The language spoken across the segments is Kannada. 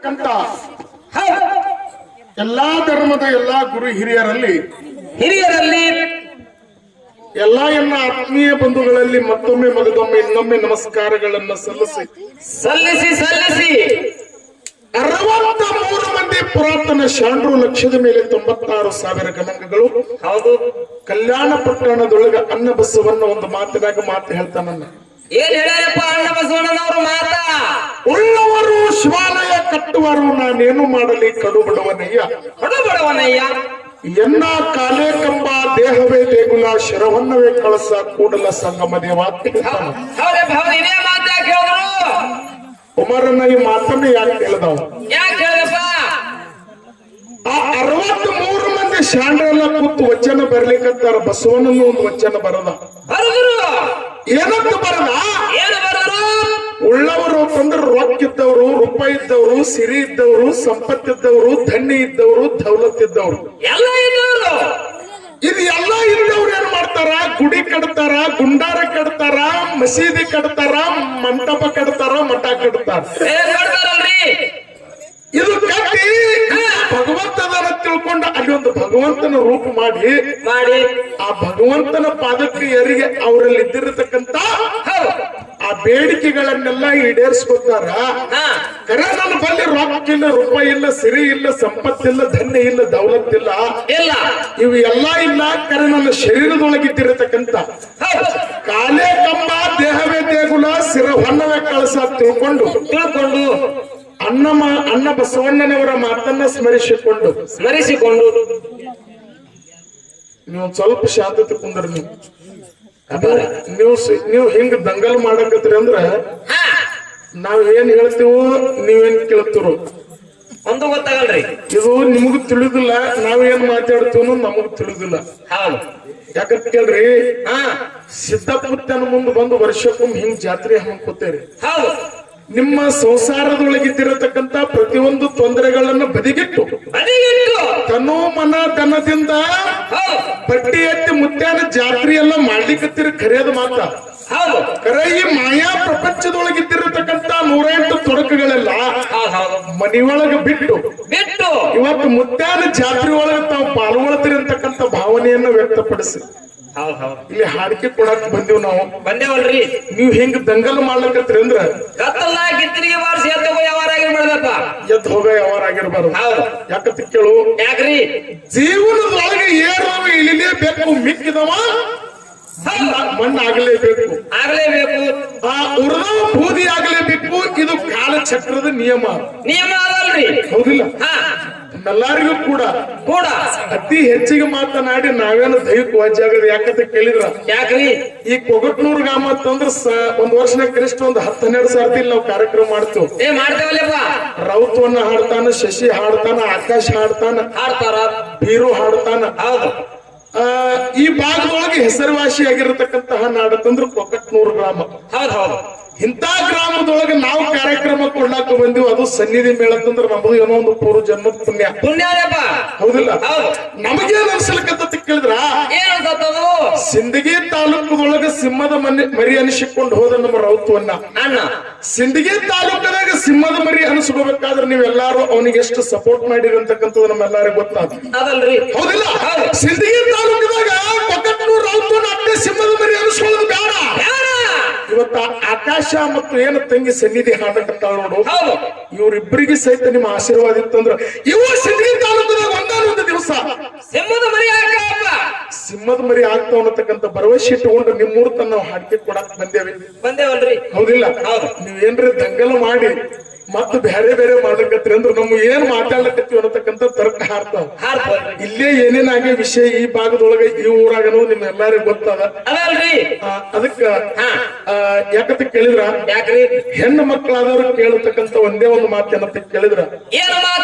ಕಂತ ಎಲ್ಲಾ ಧರ್ಮದ ಎಲ್ಲಾ ಗುರು ಹಿರಿಯರಲ್ಲಿ ಎಲ್ಲ ಆತ್ಮೀಯ ಬಂಧುಗಳಲ್ಲಿ ಮತ್ತೊಮ್ಮೆ ಮಗದೊಮ್ಮೆ ಇನ್ನೊಮ್ಮೆ ನಮಸ್ಕಾರಗಳನ್ನು ಸಲ್ಲಿಸಿ 63 ಮಂದಿ ಪುರಾತನ ಶಾಂಡ್ರು ಲಕ್ಷದ ಮೇಲೆ 96,000 ಗಣಂಗಗಳು. ಹೌದು. ಕಲ್ಯಾಣ ಪಟ್ಟಣದೊಳಗ ಅನ್ನ ಬಸವನ್ನ ಒಂದು ಮಾತಿನಾಗ ಮಾತು ಹೇಳ್ತಾನನ್ನ. ಏನ್ ಹೇಳ್ಯಾರಪ್ಪ ಅಣ್ಣ ಬಸವಣ್ಣನವರು ಮಾತ? ಉಳ್ಳವರು ಶಿವಾಲಯ ಕಟ್ಟುವರು, ನಾನೇನು ಮಾಡಲಿ ಕಡು ಬಡವನಯ್ಯ. ಎನ್ನ ಕಾಲೇ ಕಂಬ ದೇಹವೇ ದೇಗುಲ, ಶಿರವನ್ನವೇ ಕಳಸ ಕೂಡಲ ಸಂಗಮ ದೇವ. ಉಮರನ್ನ ಈ ಮಾತನ್ನ ಯಾಕೆ ಹೇಳಿದವ? ಆ 63 ಮಂದಿ ಶಾಂಡ್ರೆಲ್ಲ ಕೂತು ವಚನ ಬರ್ಲಿಕ್ಕಂತಾರ. ಬಸವಣ್ಣನ ಒಂದು ವಚನ ಬರದ. ಏನಂತ ಬರದ? ಉಳ್ಳವರು ಅಂತಂದ್ರೆ ರೊಕ್ಕ ಇದ್ದವರು, ರೂಪಾಯಿ ಇದ್ದವರು, ಸಿರಿ ಇದ್ದವರು, ಸಂಪತ್ತಿದ್ದವರು, ಧನ್ಯ ಇದ್ದವರು, ದೌಲತ್ತಿದ್ದವರು, ಎಲ್ಲ ಇದ್ದವರು. ಇದು ಎಲ್ಲ ಇದ್ದವ್ರು ಏನ್ ಮಾಡ್ತಾರ? ಗುಡಿ ಕಟ್ತಾರ, ಗುಂಡಾರ ಕಟ್ತಾರ, ಮಸೀದಿ ಕಟ್ತಾರ, ಮಂಟಪ ಕಟ್ತಾರ, ಮಠ ಕಟ್ತಾರ. ಇದು ಕಟ್ಟಿ ಭಗವಂತನ ತಿಳ್ಕೊಂಡು ಅಲ್ಲಿ ಒಂದು ಭಗವಂತನ ರೂಪ ಮಾಡಿ ಆ ಭಗವಂತನ ಪಾದಕ್ಕೆ ಏರಿಗೆ ಅವರಲ್ಲಿ ಇದ್ದಿರತಕ್ಕಂತ ಆ ಬೇಡಿಕೆಗಳನ್ನೆಲ್ಲ ಈಡೇರಿಸ್ಕೊತಾರ. ಕರೆ ನನ್ನ ಬಲ್ಲಿ ರೊಕ್ಕ ಇಲ್ಲ, ರೂಪಾಯಿ ಇಲ್ಲ, ಸಿರಿ ಇಲ್ಲ, ಸಂಪತ್ತಿಲ್ಲ, ಧನ್ಯ ಇಲ್ಲ, ದೌಲತ್ತಿಲ್ಲ, ಇವು ಎಲ್ಲ ಇಲ್ಲ. ಕರೆ ನನ್ನ ಶರೀರದೊಳಗಿದ್ದಿರತಕ್ಕಂತ ಕಾಲೇ ಕಂಬ ದೇಹವೇ ದೇಗುಲ, ಶಿರ ಹೊನ್ನವೇ ಕಳಸ ತಿಳ್ಕೊಂಡು ಅಣ್ಣ ಬಸವಣ್ಣನವರ ಮಾತನ್ನ ಸ್ಮರಿಸಿಕೊಂಡು ನೀವು ಸ್ವಲ್ಪ ಶಾಂತತೆ ಕುಂದ್ರಿ. ನೀವು ಹಿಂಗ ದಂಗಲ್ ಮಾಡಕತ್ರಿ ಅಂದ್ರ ನಾವ್ ಏನ್ ಹೇಳ್ತೀವೋ ನೀವೇನ್ ಕೇಳ್ತಿರೋ ಒಂದು ಗೊತ್ತಾಗಲ್ರಿ. ಇದು ನಿಮಗೂ ತಿಳಿದಿಲ್ಲ, ನಾವೇನ್ ಮಾತಾಡ್ತೀವೋ ನಮಗ್ ತಿಳಿದಿಲ್ಲ. ಯಾಕಂತ ಕೇಳ್ರಿ, ಸಿದ್ದಪುತ್ತನ ಮುಂದೆ ಬಂದು ವರ್ಷಕ್ಕೊಮ್ಮೆ ಹಿಂಗ್ ಜಾತ್ರೆ ಹಮ್ಕೋತೇರಿ. ನಿಮ್ಮ ಸಂಸಾರದೊಳಗಿದ್ದಿರತಕ್ಕಂತ ಪ್ರತಿಯೊಂದು ತೊಂದರೆಗಳನ್ನು ಬದಿಗಿಟ್ಟು ತನ್ನೋ ಮನ ಧನದಿಂದ ಬಡ್ಡಿ ಎತ್ತಿ ಮುತ್ಯಾನ ಜಾತ್ರೆ ಎಲ್ಲ ಮಾಡ್ಲಿಕ್ಕತ್ತೀರಿ. ಖರೆಯದ ಮಾತ ಕರೆ. ಈ ಮಾಯಾ ಪ್ರಪಂಚದೊಳಗಿದ್ದಿರತಕ್ಕಂತ 108 ತೊಡಕುಗಳೆಲ್ಲ ಮನೆಯೊಳಗೆ ಬಿಟ್ಟು ಇವತ್ತು ಮುತ್ಯಾನ ಜಾತ್ರೆ ಒಳಗೆ ತಾವು ಪಾಲ್ಗೊಳ್ತೀರಿ ಅಂತಕ್ಕಂಥ ಭಾವನೆಯನ್ನು ವ್ಯಕ್ತಪಡಿಸಿ ಇಲ್ಲಿ ಹಾಡಿಕೆ ಕೊಡಕ್ ಬಂದಿವ್ ನಾವು. ಬಂದೇವಲ್ರಿ. ನೀವ್ ಹಿಂಗ್ ದಂಗಲ್ ಮಾಡ್ಲಕತ್ರಿ ಅಂದ್ರ ಎದ್ದು ಹೋಗ ಯಾವಾರ ಆಗಿರ್ಬಾರ್ದು. ಯಾಕಂತ ಕೇಳು, ಜೀವನದೊಳಗೆ ಏರೋ ಇಳಿಲೇಬೇಕು, ಮಿಕ್ಕಿದವ ಮಣ್ಣು ಆಗಲೇಬೇಕು. ಆ ಉರ್ದವ ಬೂದಿ ಆಗಲೇಬೇಕು. ಇದು ಕಾಲಚಕ್ರದ ನಿಯಮ ಅದಲ್ರಿ, ಹೌದಿಲ್ಲ? ಎಲ್ಲರಿಗೂ ಕೂಡ ಅತಿ ಹೆಚ್ಚಿಗೆ ಮಾತನಾಡಿ ನಾವೇನು ದೈವಿಕ ವಾಜ್ಯಾಗದ. ಯಾಕಂತ ಕೇಳಿದ್ರ, ಈ ಕೊಗಟ್ನೂರ್ ಗ್ರಾಮ ಅಂತಂದ್ರ ಒಂದ್ ವರ್ಷನಾಗ ಕನಿಷ್ಠ ಒಂದು 10-12 ಸರ್ತಿ ನಾವು ಕಾರ್ಯಕ್ರಮ ಮಾಡ್ತೇವೆ. ರೌತವನ್ನ ಹಾಡ್ತಾನ, ಶಶಿ ಹಾಡ್ತಾನ, ಆಕಾಶ್ ಹಾಡ್ತಾನ, ಬೀರು ಹಾಡ್ತಾನ. ಈ ಭಾಗದೊಳಗೆ ಹೆಸರುವಾಸಿ ಆಗಿರತಕ್ಕಂತಹ ನಾಡತಂದ್ರ ಕೊಗಟ್ನೂರ್ ಗ್ರಾಮ. ಇಂಥ ಗ್ರಾಮದೊಳಗೆ ನಾವು ಕಾರ್ಯಕ್ರಮ ಕೊಡ್ಲಾಕ ಬಂದಿವಿ. ಅದು ಸನ್ನಿಧಿ ಮೇಳತ್ತಂದ್ರ ನಮ್ದು ಏನೋ ಒಂದು ಪೂರ್ವ ಜನ್ಮದ ಪುಣ್ಯ. ಹೌದಿಲ್ಲ? ನಮಗೇನ್ ಅನ್ಸಲಕತ್ತ ಕೇಳಿದ್ರ, ಸಿಂದಗಿ ತಾಲೂಕದೊಳಗ ಸಿಂಹದ ಮರಿ ಅನಿಸಿಕೊಂಡು ಹೋದ ನಮ್ಮ ರೌತವನ್ನ ಸಿಂದಗಿ ತಾಲೂಕದಾಗ ಸಿಂಹದ ಮರಿ ಅನಿಸ್ಕೋಬೇಕಾದ್ರೆ ನೀವೆಲ್ಲಾರು ಅವನಿಗೆ ಎಷ್ಟು ಸಪೋರ್ಟ್ ಮಾಡಿರಿ ಅಂತಕ್ಕಂಥದ್ದು ನಮ್ಮೆಲ್ಲರಿಗೂ ಗೊತ್ತಾದ. ಹೌದಿಲ್ಲ? ಸಿಂದಗಿ ತಾಲೂಕದಾಗ ಕೊಗಟ್ನೂರ್ ರೌತವನ್ನ ಅಷ್ಟೇ ಸಿಂಹದ ಮರಿ ಅನಿಸ್ಕೊಳ್ಳೋದು ಬೇಡ. ಇವತ್ತ ಆಕಾಶ ಮತ್ತು ಏನು ತಂಗಿ ಸನ್ನಿಧಿ ಹಾಡಕತ್ತಾಳ ನೋಡು, ಇವ್ರಿಬ್ಬರಿಗೆ ಸಹಿತ ನಿಮ್ಮ ಆಶೀರ್ವಾದ ಇತ್ತಂದ್ರ ಇವು ಸಿಂದಗಿ ತಾಲೂಕದಾಗ ಒಂದಾನೊಂದು ದಿವಸ ಸಿಂಹದ ಮರಿ ಆಗ್ತಾವ ಅನ್ನತಕ್ಕಂಥ ಭರವಸೆ ಇಟ್ಟುಕೊಂಡು ನಿಮ್ಮೂರ್ ತನ್ನ ನಾವು ಹಾಡಿಕೆ ಕೊಡಕ್ ಬಂದೇವಲ್ರಿ. ಹೌದಿಲ್ಲ? ನೀವೇನ್ರಿ ದಂಗಲ ಮಾಡಿ ಮತ್ತ ಬೇರೆ ಬೇರೆ ಮಾಡ್ಲಕತ್ರಿ ಅಂದ್ರ ನಮ್ಗೆ ಏನ್ ಮಾತಾಡ್ಲಕತ್ತೀವಿ ಅನ್ನತಕ್ಕಂಥ ತರ್ಕ ಹಾರ್ತಾವ. ಇಲ್ಲೇ ಏನೇನಾಗಿ ವಿಷಯ ಈ ಭಾಗದೊಳಗೆ ಈ ಊರಾಗನೂ ನಿಮ್ ಎಲ್ಲಾರಿಗೂ ಗೊತ್ತದ. ಅದಕ್ಕ ಯಾಕಂತ ಕೇಳಿದ್ರ, ಹೆಣ್ಣು ಮಕ್ಕಳಾದವ್ರು ಕೇಳತಕ್ಕಂತ ಒಂದೇ ಒಂದು ಮಾತು ಏನಂತ ಕೇಳಿದ್ರ,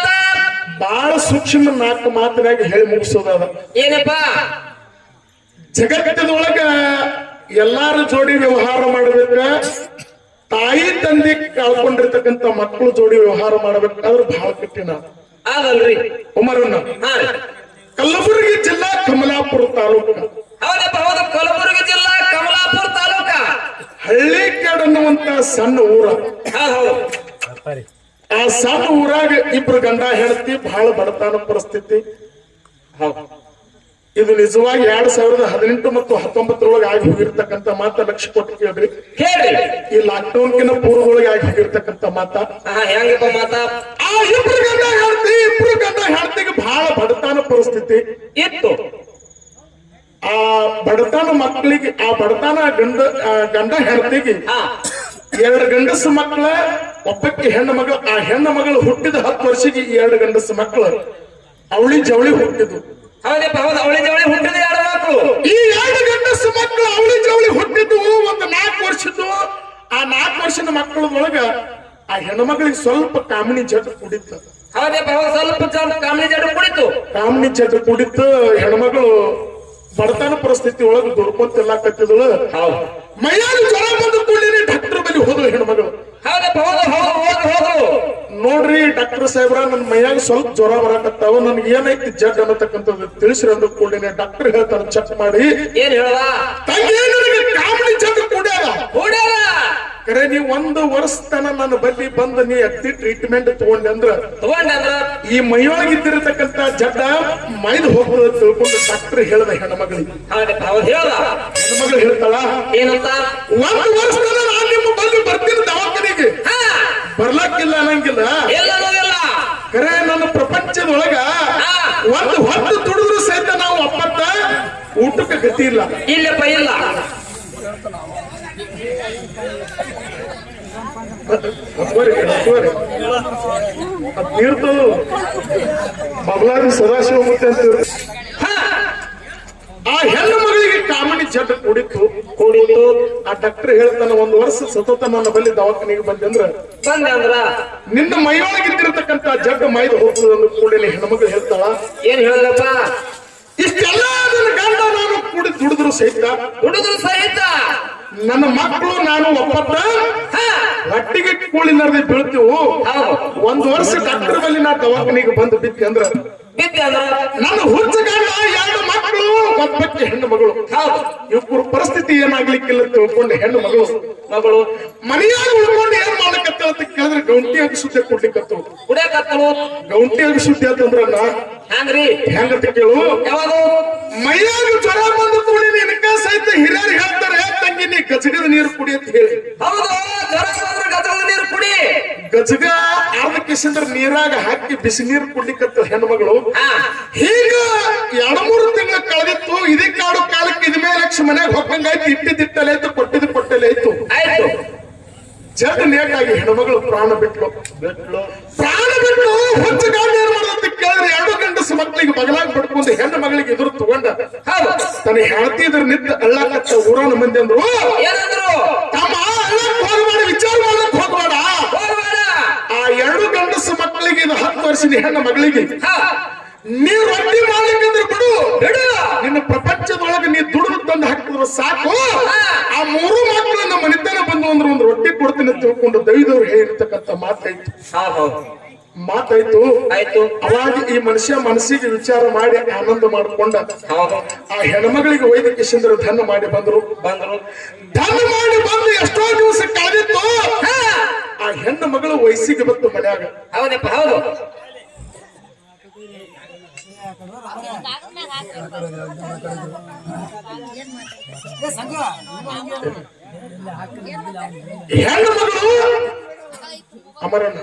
ಬಹಳ ಸೂಕ್ಷ್ಮ 4 ಮಾತಿನಾಗ ಹೇಳಿ ಮುಗಿಸೋದ. ಏನಪ್ಪಾ? ಜಗತ್ತದೊಳಗ ಎಲ್ಲಾರ ಜೋಡಿ ವ್ಯವಹಾರ ಮಾಡ್ಬೇಕ, ತಾಯಿ ತಂದೆ ಕಳ್ಕೊಂಡಿರ್ತಕ್ಕಂಥ ಮಕ್ಕಳು ಜೋಡಿ ವ್ಯವಹಾರ ಮಾಡ್ಬೇಕಾದ್ರೆ ಬಹಳ ಕಠಿಣ ಅದಲ್ರಿ. ಉಮರನ್ನ ಕಲಬುರಗಿ ಜಿಲ್ಲಾ ಕಮಲಾಪುರ ತಾಲೂಕು. ಕಲಬುರಗಿ ಜಿಲ್ಲಾ ಕಮಲಾಪುರ ತಾಲೂಕ ಹಳ್ಳಿಕೇಡ್ ಅನ್ನುವಂತ ಸಣ್ಣ ಊರ. ಆ ಸಣ್ಣ ಊರಾಗ ಇಬ್ರು ಗಂಡ ಹೆಂಡತಿ ಬಹಳ ಬಡತನ ಪರಿಸ್ಥಿತಿ. ಹೌದು ಇದು ನಿಜವಾಗಿ 2018 ಮತ್ತು 19 ಆಗಿ ಹೋಗಿರ್ತಕ್ಕಂಥ ಮಾತ ಲಕ್ಷ ಕೊಟ್ಟು ಕೇಳ್ರಿ. ಕೇಳ್ರಿ ಈ ಲಾಕ್ಡೌನ್ ಕಿನ್ನ ಪೂರ್ವದೊಳಗೆ ಆಗಿ ಹೋಗಿರ್ತಕ್ಕಂಥ ಮಾತ. ಹೆಂಗಪ್ಪ ಮಾತ? ಆ ಇಬ್ರು ಗಂಡ ಹೆಂಡತಿಗೆ ಬಹಳ ಬಡತನ ಪರಿಸ್ಥಿತಿ ಇತ್ತು. ಆ ಬಡತನ ಮಕ್ಕಳಿಗೆ ಆ ಬಡತನ ಗಂಡ ಹೆಂಡತಿಗೆ ಹಾ 2 ಗಂಡಸು ಮಕ್ಕಳ, ಒಬ್ಬಕ್ಕೆ ಹೆಣ್ಣು ಮಗಳು. ಆ ಹೆಣ್ಣು ಮಗಳು ಹುಟ್ಟಿದ 10 ವರ್ಷಕ್ಕೆ 2 ಗಂಡಸು ಮಕ್ಕಳು ಅವಳಿ ಜವಳಿ ಹುಟ್ಟಿದ್ದು. ಹೌದಪ್ಪ ಹೌದು. ಅವಳಿ ಜವಳಿ ಹುಟ್ಟಿದ 2 ಮಕ್ಕಳು. ಈ 2 ಗಂಡಸು ಮಕ್ಕಳು ಅವಳಿ ಜವಳಿ ಹುಟ್ಟಿದ್ದು ಒಂದು 4 ವರ್ಷದ್ದು. ಆ 4 ವರ್ಷದ ಮಕ್ಕಳದೊಳಗ ಆ ಹೆಣ್ಣು ಮಗಳಿಗೆ ಸ್ವಲ್ಪ ಕಾಮಿನಿ ಜಡ್ ಕುಡಿತು. ಹೌದಪ್ಪ ಹೌದು. ಸ್ವಲ್ಪ ಕಾಮಿನಿ ಜಡ್ ಕುಡಿತು. ಕಾಮಿನಿ ಜಡ್ ಕುಡಿತು. ಹೆಣ್ಮಗಳು ಬಡತನ ಪರಿಸ್ಥಿತಿ ಒಳಗೆ ದುಡ್ಕೊಂತೆಲ್ಲ ಕತ್ತಿದಳು. ಹೌದು. ಮೈಯಾಗ ಜ್ವರ ಬಂದು ಕೂಡಲೇ ಡಾಕ್ಟರ್ ಬಳಿ ಹೋದಳು ಹೆಣ್ಮಗಳು. ಹೌದಪ್ಪ ಹೌದು. ಹೌದು ನೋಡ್ರಿ ಡಾಕ್ಟರ್ ಸಾಹೇಬ್ರ, ನನ್ ಮೈಯಾಗ ಸ್ವಲ್ಪ ಜ್ವರ ಬರಕತ್ತಾವ, ನನ್ಗೆ ಏನೈತಿ ಜಡ್ ಅನ್ನತಕ್ಕಂಥದ್ದು ತಿಳಿಸ್ರಿ ಅಂದ ಕೂಡಲೇ ಡಾಕ್ಟರ್ ಹೇಳ್ತಾನೆ ಚೆಕ್ ಮಾಡಿ. ಏನ್ ಹೇಳದ? ತಂಗಿ ನನಗೆ ಕಾಮಿನಿ ಜಡ್ ಕುಡ್ಯಾದ. ಕರೆ ನೀವ್ 1 ವರ್ಷ ತನ ನನ್ನ ಬಲ್ಲಿ ಬಂದು ನೀ ಅತಿ ಟ್ರೀಟ್ಮೆಂಟ್ ತಗೊಂಡೆ ಅಂದ್ರ ಈ ಮೈಯೊಳಗಿದ್ದಿರತಕ್ಕಂತ ಜಡ್ಡ ಮೈದ್ ಹೋಗ್ತದ ತಿಳ್ಕೊಂಡು ಡಾಕ್ಟರ್ ಹೇಳ್ದ ಹೆಣ್ಮಗಳಿಗೆ. ಹೆಣ್ಮಗಳು ಹೇಳ್ತಾಳ, ಏನಂತ? 1 ವರ್ಷ ತನ ನಾನ್ ನಿಮ್ಮ ಬಲ್ಲಿ ಬರ್ತೀನಿ ದವಾಖಾನೆಗೆ, ಬರ್ಲಕ್ಕಿಲ್ಲ ಅನ್ನಂಗಿಲ್ಲ. ಕರೆ ನನ್ನ ಪ್ರಪಂಚದೊಳಗ 1 ಹೊತ್ತು ದುಡಿದ್ರು ಸಹಿತ ನಾವು ಅಪ್ಪತ್ತ ಊಟಕ್ಕೆ ಗತಿ ಇಲ್ಲ. ಇಲ್ಲಪ್ಪ ಇಲ್ಲ. ನೀರ್ದು ಬಬಲಾದಿ ಸದಾಶಿವ ಮುತ್ತೆ ಅಂತ ಆ ಹೆಣ್ಣು ಮಗಳಿಗೆ ಕಾಮಿನಿ ಜಡ್ ಕುಡಿತು. ಆ ಡಾಕ್ಟರ್ ಹೇಳ್ತಾನ 1 ವರ್ಷ ಸತತ ನನ್ನ ಬಲ್ಲಿ ದವಾಖಾನೆಗೆ ಬಂದ್ರ ನಿನ್ನ ಮೈಯೊಳಗಿದ್ದಿರತಕ್ಕಂತ ಜಡ್ ಮೈದು ಹೋಗ್ತದ ಅಂದ ಕೂಡಲೇ ಹೆಣ್ಮಗಳು ಹೇಳ್ತಾಳ, ಏನ್ ಹೇಳಪ್ಪ? ಇಷ್ಟೆಲ್ಲ ನನ್ನ ಗಂಡ ನಾನು ಕೂಡಿ ದುಡಿದ್ರು ಸಹಿತ ನನ್ನ ಮಕ್ಕಳು ನಾನು ಒಪ್ಪತ್ತ ಹೊಟ್ಟಿಗೆ ಕೂಳಿನರ್ದೆ ಬೀಳ್ತೀವು. 1 ವರ್ಷ ಡಾಕ್ಟರ್ ಬಲ್ಲಿ ನಾ ದವಾಖಾನೆಗೆ ಬಂದು ಬಿದ್ದೆ ಅಂದ್ರ ನನ್ನ ಹುಚ್ಚ ಗಂಡ 2 ಮಕ್ಕಳು, ಒಬ್ಬಕ್ಕೆ ಹೆಣ್ಣು ಮಗಳು. ಇವ್ರ ಪರಿಸ್ಥಿತಿ ಏನಾಗ್ಲಿಕ್ಕಿಲ್ಲ ತಿಳ್ಕೊಂಡು ಹೆಣ್ಣು ಮಗಳು ಮನೆಯಾಗ ಉಳ್ಕೊಂಡು ಏನ್ ಮಾಡಕತ್ತ ಅಂತ ಕೇಳಿದ್ರೆ ಗೌಂಟಿ ಅಗಶುದ್ಧಿ ಕೊಡ್ಲಿಕ್ಕತ್ತವು. ಗೌಂಟಿ ಅಗಶುದ್ಧಿ ಅಂತಂದ್ರ ಹೆಂಗಂತ ಕೇಳು, ಮೈಯಾಗ ಜ್ವರ ಬಂದು ಕೂಡಿ ನಿನಕ ಸಹಿತ ಹಿರಿಯರು ಹೇಳ್ತಾರೆ, ತಂಗಿ ನೀ ಗಜಗದ ನೀರು ಕುಡಿ ಅಂತ ಹೇಳಿ. ಗಜಗ ಆರ್ಧಕ್ಕೆಸಂದ್ರ ನೀರಾಗ ಹಾಕಿ ಬಿಸಿ ನೀರು ಕುಡ್ಲಿಕ್ಕತ್ತ ಹೆಣ್ಮಗಳು. ಹೀಗ 2-3 ತಿಂಗಳ ಕಳೆದಿತ್ತು. ಇದಕ್ಕೆ ಕಾಡು ಕಾಲಕ್ಕೆ ಇದ ಮೇಲೆ ಲಕ್ಷ ಮನೆಯಾಗ ಹೊಕ್ಕಂಗಾಯ್ತು. ಇಟ್ಟಿದ್ದಿಟ್ಟಲಾಯ್ತು, ಕೊಟ್ಟಿದ್ದು ಆಯ್ತು. ಜಡ್ ಲೇಟ್ ಆಗಿ ಹೆಣ್ಮಗಳು ಪ್ರಾಣ ಬಿಟ್ಲು. ಹುಚ್ಚ ಗಾಂಧಿ ಏನ್ ಮಾಡೋದಂತ ಕೇಳಿದ್ರೆ 2 ಗಂಡಸು ಮಕ್ಕಳಿಗೆ ಬಗಲಾಗಿ ಬಿಡ್ಕೊಂಡು ಹೆಣ್ಣು ಮಗಳಿಗೆ ಎದುರು ತಗೊಂಡ ತನ್ನ ಹೆಣ್ತಿದ್ರ ನಿಂತ ಅಳ್ಳಾಕತ್ತ ಊರನ ಮಂದಿ ಅಂದ್ರು, ತಮ್ಮ ಅಳ್ಳಕ್ ಹೋಗಬೇಡ, ವಿಚಾರ ಮಾಡ್ಲಕ್ ಹೋಗಬೇಡ. ಆ 2 ಗಂಡಸು ಮಕ್ಕಳಿಗೆ ಇದು 10 ವರ್ಷದ ಹೆಣ್ಣು ಮಗಳಿಗೆ ನೀ ರೊಟ್ಟಿ ಮಾಡ್ಲಿಕ್ಕಂದ್ರೆ ಬಿಡು, ನಿನ್ನ ಪ್ರಪಂಚದೊಳಗೆ ನೀ ದುಡಿದು ತಂದು ಹಾಕಿದ್ರು ಸಾಕು. ಆ 3 ಮಕ್ಕಳು ನಮ್ಮ ಮನೆತನ ಬಂದು ಅಂದ್ರೆ 1 ರೊಟ್ಟಿ ಕೊಡ್ತೀನಿ ತಿಳ್ಕೊಂಡು ದೈವದವ್ರು ಹೇಳಿರ್ತಕ್ಕಂಥ ಮಾತಾಯ್ತು. ಅವಾಗ ಈ ಮನುಷ್ಯ ಮನಸ್ಸಿಗೆ ವಿಚಾರ ಮಾಡಿ ಆನಂದ ಮಾಡಿಕೊಂಡ. ಆ ಹೆಣ್ಮಗಳಿಗೆ ವೈದ್ಯಕೇಶಂದ್ರ ಧನ ಮಾಡಿ ಬಂದ್ರು. ಧನ ಮಾಡಿ ಬಂದು ಎಷ್ಟೋ ದಿವಸ ಕಳೆದಿತ್ತು. ಆ ಹೆಣ್ಣು ಮಗಳು ವಯಸ್ಸಿಗೆ ಬಂತು ಮನ್ಯಾಗ. ಹೆಣ್ಣು ಮಗಳು ಅಮರಣ್ಣ